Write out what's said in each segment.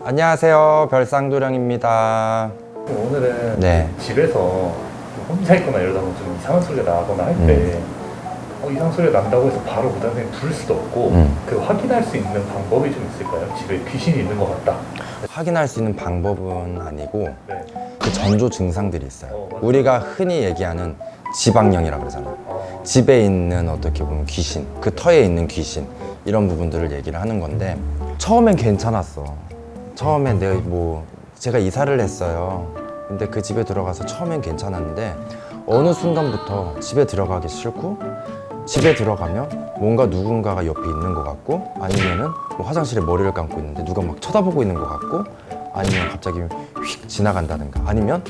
안녕하세요, 별쌍도령입니다. 오늘은 네. 집에서 혼자 있거나 이러다 보면 좀 이상한 소리가 나거나 할 때 이상한 소리가 난다고 해서 바로 무단횡 부를 수도 없고 그 확인할 수 있는 방법이 좀 있을까요? 집에 귀신이 있는 것 같다. 확인할 수 있는 방법은 아니고 네. 그 전조 증상들이 있어요. 맞아요. 우리가 흔히 얘기하는 지방령이라고 그러잖아. 집에 있는 어떻게 보면 귀신, 그 터에 있는 귀신, 이런 부분들을 얘기를 하는 건데, 처음엔 괜찮았어. 처음엔 제가 이사를 했어요. 근데 그 집에 들어가서 처음엔 괜찮았는데 어느 순간부터 집에 들어가기 싫고, 집에 들어가면 뭔가 누군가가 옆에 있는 것 같고, 아니면은 뭐 화장실에 머리를 감고 있는데 누가 막 쳐다보고 있는 것 같고, 아니면 갑자기 휙 지나간다든가, 아니면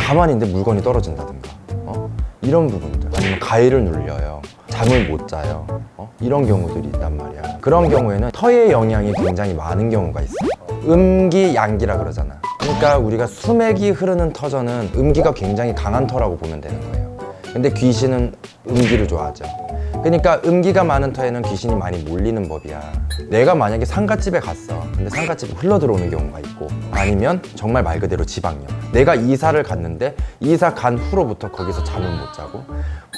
가만히 있는데 물건이 떨어진다든가, 이런 부분들, 아니면 가위를 눌려요. 잠을 못 자요. 이런 경우들이 있단 말이야. 그런 경우에는 터의 영향이 굉장히 많은 경우가 있어. 음기, 양기라 그러잖아. 그러니까 우리가 수맥이 흐르는 터전은 음기가 굉장히 강한 터라고 보면 되는 거예요. 근데 귀신은 음기를 좋아하죠. 그러니까 음기가 많은 터에는 귀신이 많이 몰리는 법이야. 내가 만약에 상갓집에 갔어. 근데 상갓집에 흘러 들어오는 경우가 있고, 아니면 정말 말 그대로 지방령. 내가 이사를 갔는데 이사 간 후로부터 거기서 잠을 못 자고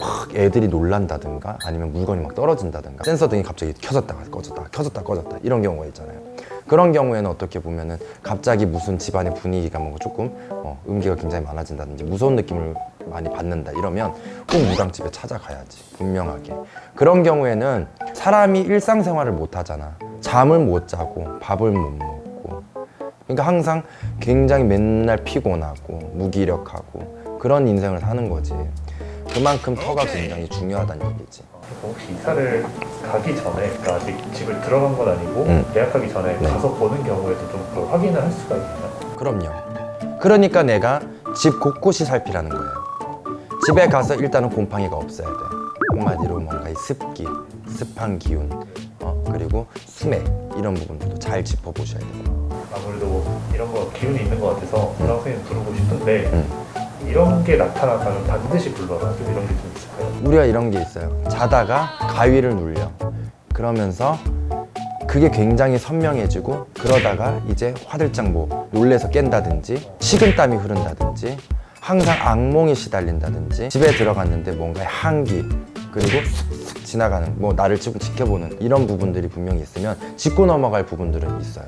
막 애들이 놀란다든가, 아니면 물건이 막 떨어진다든가, 센서 등이 갑자기 켜졌다가 꺼졌다가 켜졌다 꺼졌다, 이런 경우가 있잖아요. 그런 경우에는 어떻게 보면은 갑자기 무슨 집안의 분위기가 뭔가 조금 음기가 굉장히 많아진다든지 무서운 느낌을 많이 받는다, 이러면 꼭 무당집에 찾아가야지, 분명하게. 그런 경우에는 사람이 일상생활을 못 하잖아. 잠을 못 자고 밥을 못 먹고, 그러니까 항상 굉장히 맨날 피곤하고 무기력하고 그런 인생을 사는 거지. 그만큼 터가 굉장히 중요하다는 얘기지. 혹시 이사를 가기 전에, 그러니까 아직 집을 들어간 건 아니고 계약하기 전에 네. 가서 보는 경우에도 좀 그걸 확인을 할 수가 있나요? 그럼요. 그러니까 내가 집 곳곳이 살피라는 거예요. 집에 가서 일단은 곰팡이가 없어야 돼. 한마디로 뭔가 이 습기, 습한 기운, 그리고 수맥, 이런 부분들도 잘 짚어보셔야 돼요. 아무래도 이런 거 기운이 있는 것 같아서 무당 선생님 부르고 싶은데 이런 게 나타나면 반드시 불러라, 좀 이런 게 좀 있을까요? 우리가 이런 게 있어요. 자다가 가위를 눌려. 그러면서 그게 굉장히 선명해지고, 그러다가 이제 화들짝 놀래서 깬다든지, 식은땀이 흐른다든지, 항상 악몽에 시달린다든지, 집에 들어갔는데 뭔가 향기, 그리고 슥슥 지나가는, 나를 조금 지켜보는 이런 부분들이 분명히 있으면 짚고 넘어갈 부분들은 있어요.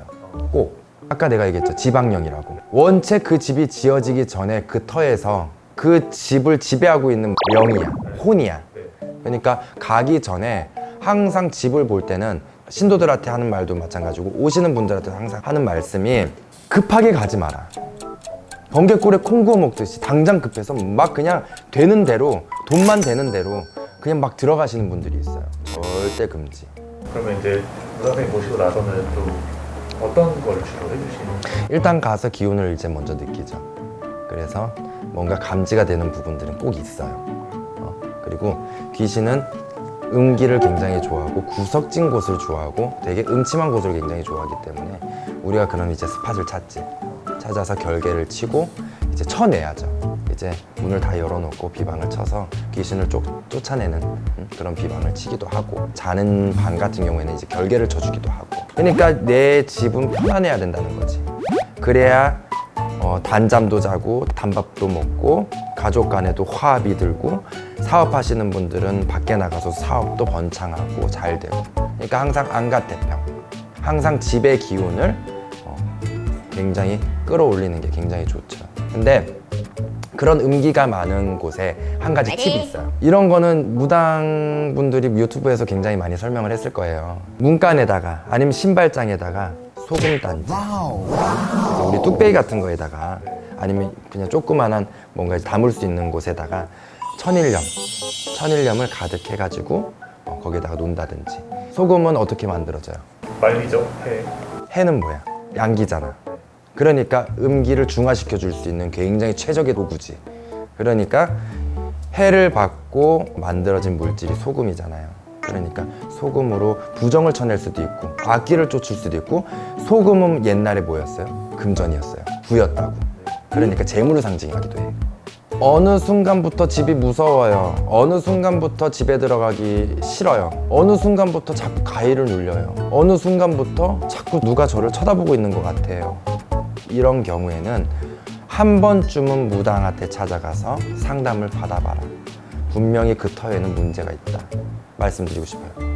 꼭. 아까 내가 얘기했죠, 지방령이라고. 원체 그 집이 지어지기 전에 그 터에서 그 집을 지배하고 있는 명이야, 혼이야. 그러니까 가기 전에 항상 집을 볼 때는 신도들한테 하는 말도 마찬가지고, 오시는 분들한테 항상 하는 말씀이 급하게 가지 마라. 번개골에 콩 구워 먹듯이 당장 급해서 막 그냥 되는 대로, 돈만 되는 대로 그냥 막 들어가시는 분들이 있어요. 절대 금지. 그러면 이제 무당 선생님 모시고 나서는 또 어떤 걸 주로 해주시는? 일단 가서 기운을 이제 먼저 느끼죠. 그래서 뭔가 감지가 되는 부분들은 꼭 있어요. 그리고 귀신은 음기를 굉장히 좋아하고 구석진 곳을 좋아하고 되게 음침한 곳을 굉장히 좋아하기 때문에 우리가 그럼 이제 스팟을 찾아서 결계를 치고 이제 쳐내야죠. 이제 문을 다 열어놓고 비방을 쳐서 귀신을 쫓아내는 그런 비방을 치기도 하고, 자는 방 같은 경우에는 이제 결계를 쳐주기도 하고. 그러니까 내 집은 편안해야 된다는 거지. 그래야 단잠도 자고 단밥도 먹고 가족 간에도 화합이 들고, 사업하시는 분들은 밖에 나가서 사업도 번창하고 잘 되고. 그러니까 항상 안가태평, 항상 집의 기운을 굉장히 끌어올리는 게 굉장히 좋죠. 근데 그런 음기가 많은 곳에 한 가지 팁이 있어요. 이런 거는 무당분들이 유튜브에서 굉장히 많이 설명을 했을 거예요. 문간에다가 아니면 신발장에다가 소금 단지, 그래서 우리 뚝배기 같은 거에다가, 아니면 그냥 조그만한 뭔가 담을 수 있는 곳에다가 천일염을 가득 해가지고 거기에다가 놓는다든지. 소금은 어떻게 만들어져요? 말리죠? 해는 뭐야? 양기잖아. 그러니까 음기를 중화시켜 줄 수 있는 굉장히 최적의 도구지. 그러니까 해를 받고 만들어진 물질이 소금이잖아요. 그러니까 소금으로 부정을 쳐낼 수도 있고 악기를 쫓을 수도 있고, 소금은 옛날에 뭐였어요? 금전이었어요. 부였다고. 그러니까 재물을 상징하기도 해요. 어느 순간부터 집이 무서워요. 어느 순간부터 집에 들어가기 싫어요. 어느 순간부터 자꾸 가위를 눌려요. 어느 순간부터 자꾸 누가 저를 쳐다보고 있는 것 같아요. 이런 경우에는 한 번쯤은 무당한테 찾아가서 상담을 받아봐라. 분명히 그 터에는 문제가 있다. 말씀드리고 싶어요.